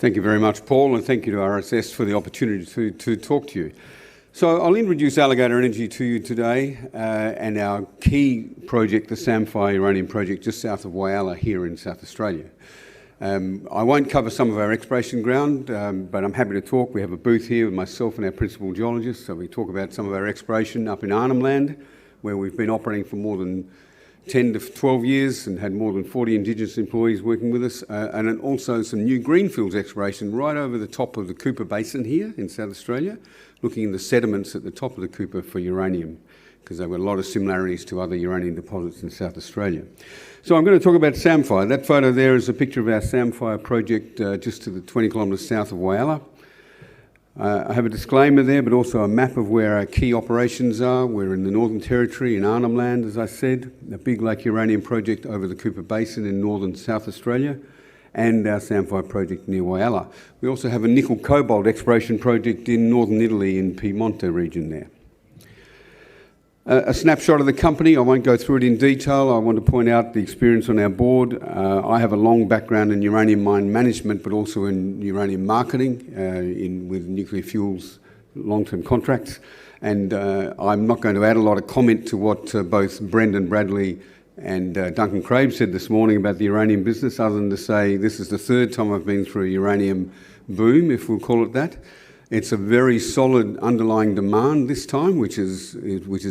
Thank you very much, Paul, and thank you to RSS for the opportunity to talk to you. So I'll introduce Alligator Energy to you today and our key project, the Samphire Uranium Project, just south of Whyalla here in South Australia. I won't cover some of our exploration ground, but I'm happy to talk. We have a booth here with myself and our principal geologist, so we talk about some of our exploration up in Arnhem Land, where we've been operating for more than 10 to 12 years and had more than 40 Indigenous employees working with us, and then also some new greenfields exploration right over the top of the Cooper Basin here in South Australia, looking in the sediments at the top of the Cooper for uranium, because there were a lot of similarities to other uranium deposits in South Australia. So I'm going to talk about Samphire. That photo there is a picture of our Samphire project just to the 20 kilometres south of Whyalla. I have a disclaimer there, but also a map of where our key operations are. We're in the Northern Territory, in Arnhem Land, as I said, a big lake uranium project over the Cooper Basin in northern South Australia, and our Samphire project near Whyalla. We also have a nickel cobalt exploration project in northern Italy in Piemonte region there. A snapshot of the company. I won't go through it in detail. I want to point out the experience on our board. I have a long background in uranium mine management, but also in uranium marketing with nuclear fuels long-term contracts. And I'm not going to add a lot of comment to what both Brendan Bradley and Duncan Craib said this morning about the uranium business, other than to say this is the third time I've been through a uranium boom, if we'll call it that. It's a very solid underlying demand this time, which is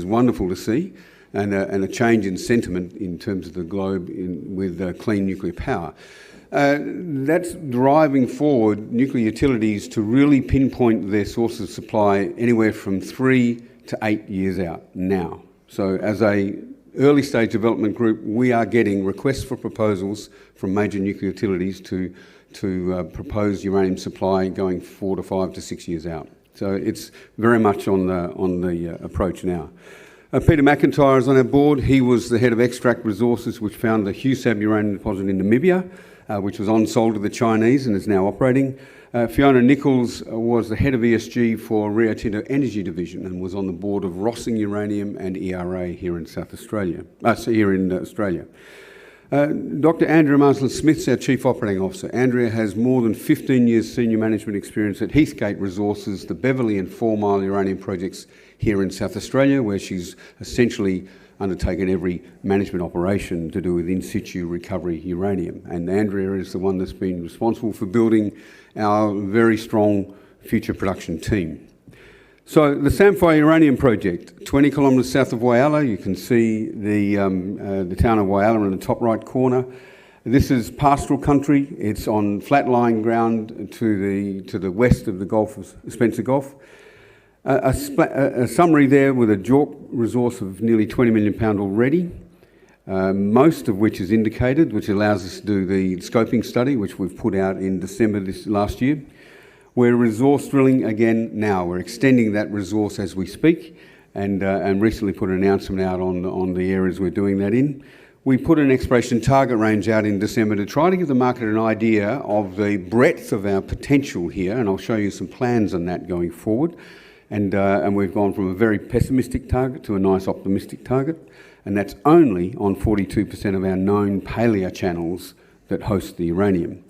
wonderful to see, and a change in sentiment in terms of the globe with clean nuclear power. That's driving forward nuclear utilities to really pinpoint their sources of supply anywhere from 3 to 8 years out now. So as a early stage development group, we are getting requests for proposals from major nuclear utilities to propose uranium supply going 4 to 5 to 6 years out. So it's very much on the approach now. Peter McIntyre is on our board. He was the head of Extract Resources, which found the Husab uranium deposit in Namibia, which was on-sold to the Chinese and is now operating. Fiona Nichols was the head of ESG for Rio Tinto Energy Division and was on the board of Rossing Uranium and ERA here in South Australia. Dr. Andrea Marsland-Smith is our Chief Operating Officer. Andrea has more than 15 years senior management experience at Heathgate Resources, the Beverley and 4 Mile uranium projects here in South Australia, where she's essentially undertaken every management operation to do with in situ recovery uranium. And Andrea is the one that's been responsible for building our very strong future production team. So the Samphire Uranium Project, 20 kilometres south of Whyalla. You can see the town of Whyalla in the top right corner. This is pastoral country. It's on flat-lying ground to the west of the Gulf of Spencer Gulf. A summary there with a JORC resource of nearly 20 million pound already, most of which is indicated, which allows us to do the scoping study, which we've put out in December last year. We're resource drilling again now. We're extending that resource as we speak, and recently put an announcement out on the areas we're doing that in. We put an exploration target range out in December to try to give the market an idea of the breadth of our potential here, and I'll show you some plans on that going forward. And we've gone from a very pessimistic target to a nice optimistic target, and that's only on 42% of our known paleo channels that host the uranium.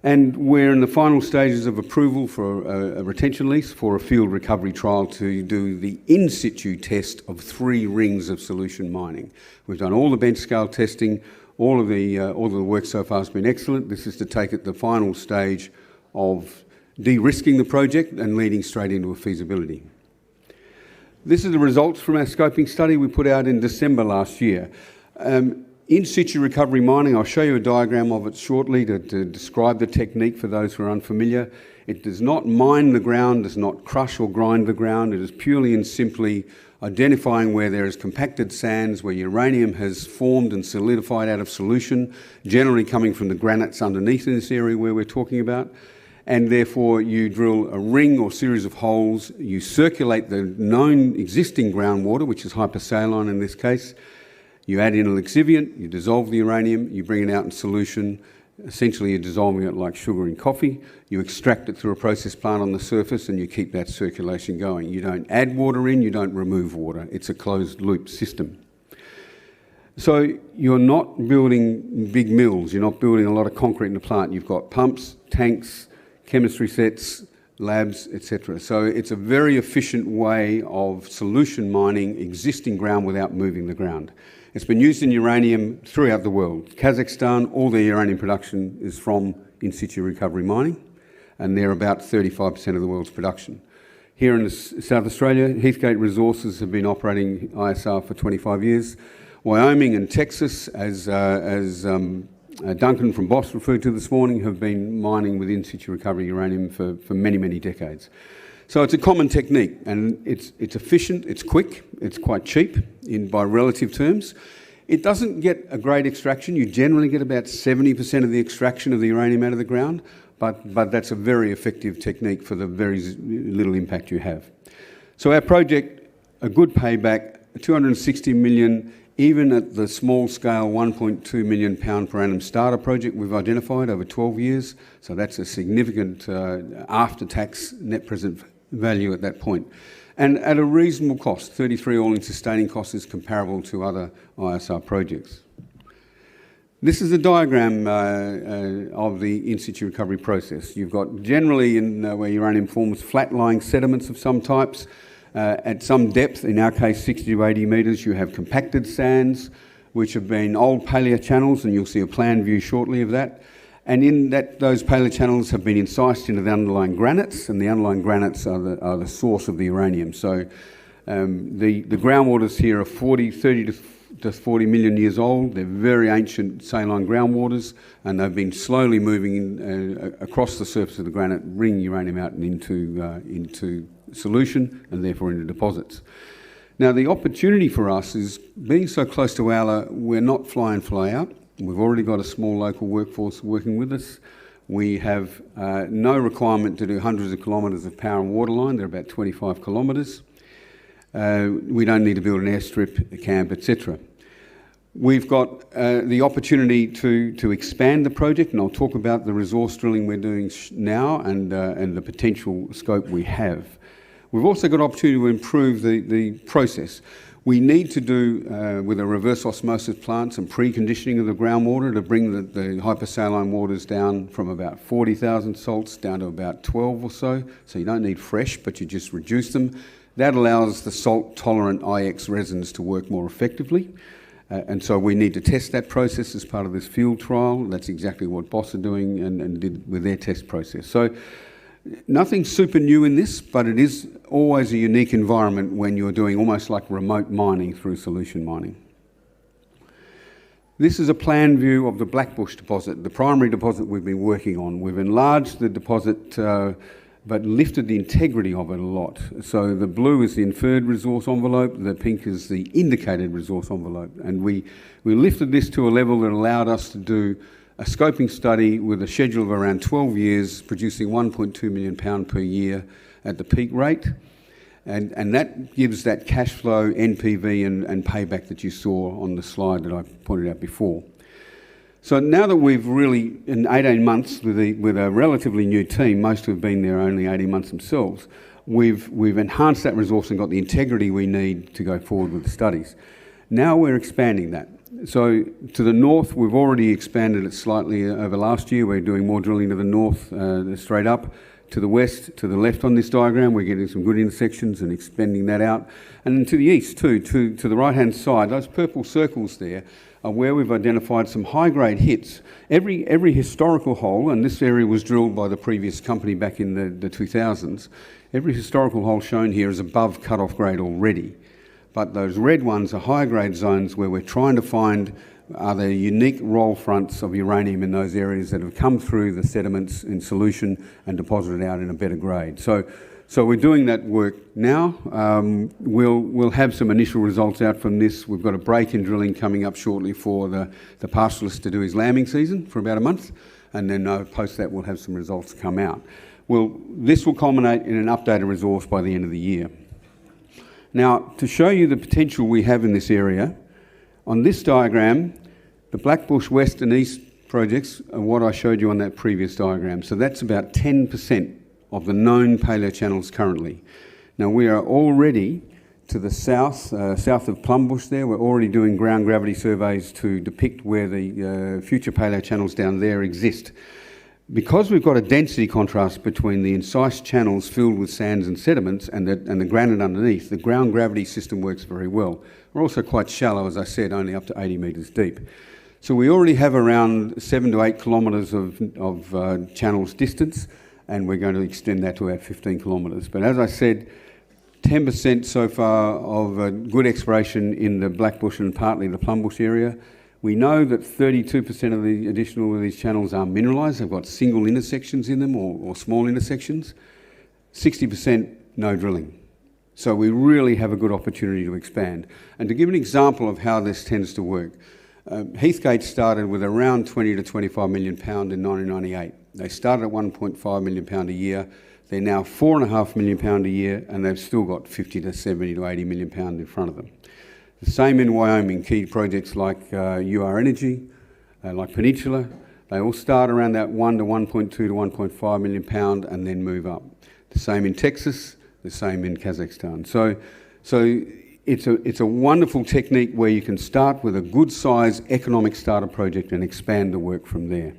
And we're in the final stages of approval for a retention lease for a field recovery trial to do the in situ test of 3 rings of solution mining. We've done all the bench scale testing. All of the work so far has been excellent. This is to take it the final stage of de-risking the project and leading straight into a feasibility. This is the results from our scoping study we put out in December last year. In situ recovery mining, I'll show you a diagram of it shortly to describe the technique for those who are unfamiliar. It does not mine the ground, does not crush or grind the ground. It is purely and simply identifying where there is compacted sands, where uranium has formed and solidified out of solution, generally coming from the granites underneath in this area where we're talking about. And therefore you drill a ring or series of holes, you circulate the known existing groundwater, which is hypersaline in this case. You add in a lixiviant, you dissolve the uranium, you bring it out in solution. Essentially you're dissolving it like sugar in coffee. You extract it through a process plant on the surface and you keep that circulation going. You don't add water in, you don't remove water. It's a closed loop system. So you're not building big mills, you're not building a lot of concrete in the plant. You've got pumps, tanks, chemistry sets, labs, etc. So it's a very efficient way of solution mining existing ground without moving the ground. It's been used in uranium throughout the world. Kazakhstan, all their uranium production is from in situ recovery mining, and they're about 35% of the world's production. Here in South Australia, Heathgate Resources have been operating ISR for 25 years. Wyoming and Texas, as Duncan from Boss referred to this morning, have been mining with in situ recovery uranium for many, many decades. So it's a common technique, and it's efficient, it's quick, it's quite cheap by relative terms. It doesn't get a great extraction. You generally get about 70% of the extraction of the uranium out of the ground, but that's a very effective technique for the very little impact you have. So our project, a good payback, 260 million, even at the small scale 1.2 million pound per annum starter project we've identified over 12 years. So that's a significant after-tax net present value at that point. And at a reasonable cost, 33 all-in sustaining cost is comparable to other ISR projects. This is a diagram of the in-situ recovery process. You've got generally where uranium forms flat-lying sediments of some types. At some depth, in our case 60 to 80 metres, you have compacted sands, which have been old paleochannels, and you'll see a plan view shortly of that. And in that, those paleochannels have been incised into the underlying granites, and the underlying granites are the source of the uranium. So the groundwaters here are 30 to 40 million years old. They're very ancient saline groundwaters, and they've been slowly moving across the surface of the granite, bringing uranium out and into solution, and therefore into deposits. Now, the opportunity for us is, being so close to Wowler, we're not fly in, fly out. We've already got a small local workforce working with us. We have no requirement to do hundreds of kilometres of power and water line. They're about 25 kilometres. We don't need to build an airstrip, a camp, etc. We've got the opportunity to expand the project, and I'll talk about the resource drilling we're doing now and the potential scope we have. We've also got opportunity to improve the process. We need to do, with a reverse osmosis plant, some preconditioning of the groundwater to bring the hypersaline waters down from about 40,000 salts down to about 12 or so. So you don't need fresh, but you just reduce them. That allows the salt-tolerant IX resins to work more effectively. And so we need to test that process as part of this field trial. That's exactly what Boss are doing and did with their test process. So nothing super new in this, but it is always a unique environment when you're doing almost like remote mining through solution mining. This is a plan view of the Blackbush deposit, the primary deposit we've been working on. We've enlarged the deposit, but lifted the integrity of it a lot. So the blue is the inferred resource envelope, the pink is the indicated resource envelope. And we lifted this to a level that allowed us to do a scoping study with a schedule of around 12 years, producing 1.2 million pound per year at the peak rate. And that gives that cash flow, NPV and payback that you saw on the slide that I pointed out before. So now that we've really, in 18 months with a relatively new team, most who have been there only 18 months themselves, we've enhanced that resource and got the integrity we need to go forward with the studies. Now we're expanding that. So to the north, we've already expanded it slightly over last year. We're doing more drilling to the north, straight up. To the west, to the left on this diagram, we're getting some good intersections and expanding that out. And to the east too, to the right-hand side, those purple circles there are where we've identified some high-grade hits. Every historical hole, and this area was drilled by the previous company back in the 2000s, every historical hole shown here is above cut-off grade already. But those red ones are high-grade zones where we're trying to find are there unique roll fronts of uranium in those areas that have come through the sediments in solution and deposited out in a better grade. So we're doing that work now. We'll have some initial results out from this. We've got a break in drilling coming up shortly for the pastoralist to do his lambing season for about a month, and then post that we'll have some results come out. This will culminate in an updated resource by the end of the year. Now, to show you the potential we have in this area, on this diagram, the Blackbush West and East projects are what I showed you on that previous diagram. So that's about 10% of the known paleochannels currently. Now we are already to the south of Plumbush there, we're already doing ground gravity surveys to depict where the future paleochannels down there exist. Because we've got a density contrast between the incised channels filled with sands and sediments and the granite underneath, the ground gravity system works very well. We're also quite shallow, as I said, only up to 80 metres deep. So we already have around 7 to 8 kilometres of channels distance, and we're going to extend that to about 15 kilometres. But as I said, 10% so far of good exploration in the Blackbush and partly the Plumbush area. We know that 32% of the additional of these channels are mineralised. They've got single intersections in them or small intersections. 60% no drilling. So we really have a good opportunity to expand. And to give an example of how this tends to work, Heathgate started with around 20 to 25 million pound in 1998. They started at 1.5 million pound a year. They're now £4.5 million a year, and they've still got 50 to 70 to 80 million pound in front of them. The same in Wyoming, key projects like UR Energy, like Peninsula, they all start around that 1 to 1.2 to 1.5 million pound and then move up. The same in Texas, the same in Kazakhstan. So it's a wonderful technique where you can start with a good size economic starter project and expand the work from there.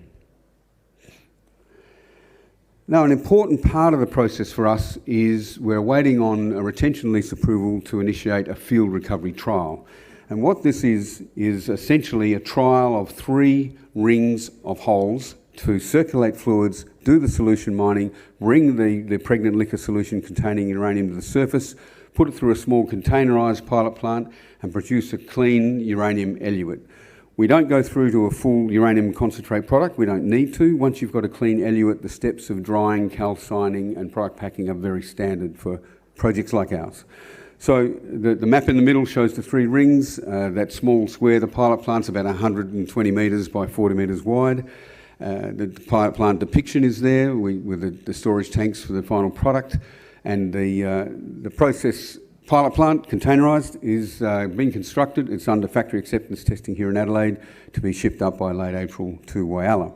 Now, an important part of the process for us is we're waiting on a retention lease approval to initiate a field recovery trial. And what this is essentially a trial of 3 rings of holes to circulate fluids, do the solution mining, bring the pregnant liquor solution containing uranium to the surface, put it through a small containerised pilot plant and produce a clean uranium eluate. We don't go through to a full uranium concentrate product. We don't need to. Once you've got a clean eluate, the steps of drying, calcining and product packing are very standard for projects like ours. So the map in the middle shows the 3 rings. That small square, the pilot plant's about 120 metres by 40 metres wide. The pilot plant depiction is there with the storage tanks for the final product. And the process pilot plant, containerised, is being constructed. It's under factory acceptance testing here in Adelaide to be shipped up by late April to Whyalla.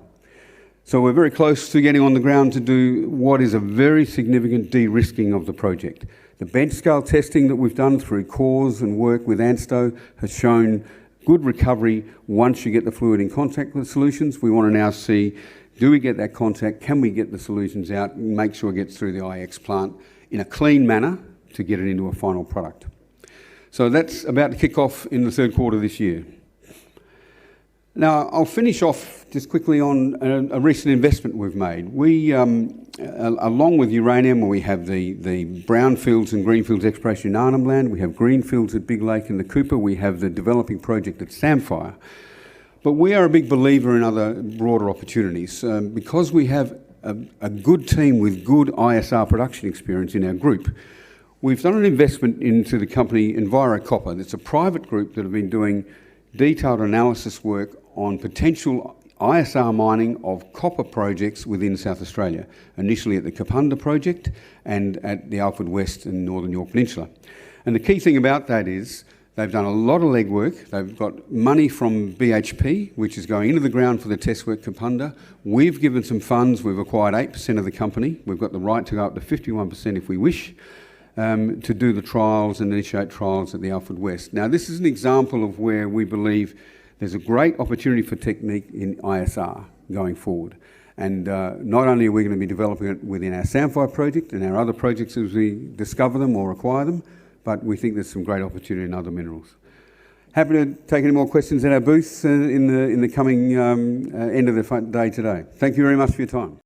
So we're very close to getting on the ground to do what is a very significant de-risking of the project. The bench scale testing that we've done through cores and work with ANSTO has shown good recovery once you get the fluid in contact with solutions. We want to now see, do we get that contact? Can we get the solutions out and make sure it gets through the IX plant in a clean manner to get it into a final product. So that's about to kick off in the 3rd quarter this year. Now, I'll finish off just quickly on a recent investment we've made. We, along with uranium, where we have the brownfields and greenfields exploration in Arnhem Land, we have greenfields at Big Lake in the Cooper, we have the developing project at Samphire. But we are a big believer in other broader opportunities. Because we have a good team with good ISR production experience in our group, we've done an investment into the company EnviroCopper. It's a private group that have been doing detailed analysis work on potential ISR mining of copper projects within South Australia, initially at the Kapunda project and at the Alford West and Northern Yorke Peninsula. And the key thing about that is they've done a lot of legwork. They've got money from BHP, which is going into the ground for the test work Kapunda. We've given some funds. We've acquired 8% of the company. We've got the right to go up to 51% if we wish. To do the trials and initiate trials at the Alford West. Now, this is an example of where we believe there's a great opportunity for technique in ISR going forward. And not only are we going to be developing it within our Samphire project and our other projects as we discover them or acquire them, but we think there's some great opportunity in other minerals. Happy to take any more questions at our booth in the coming end of the day today. Thank you very much for your time.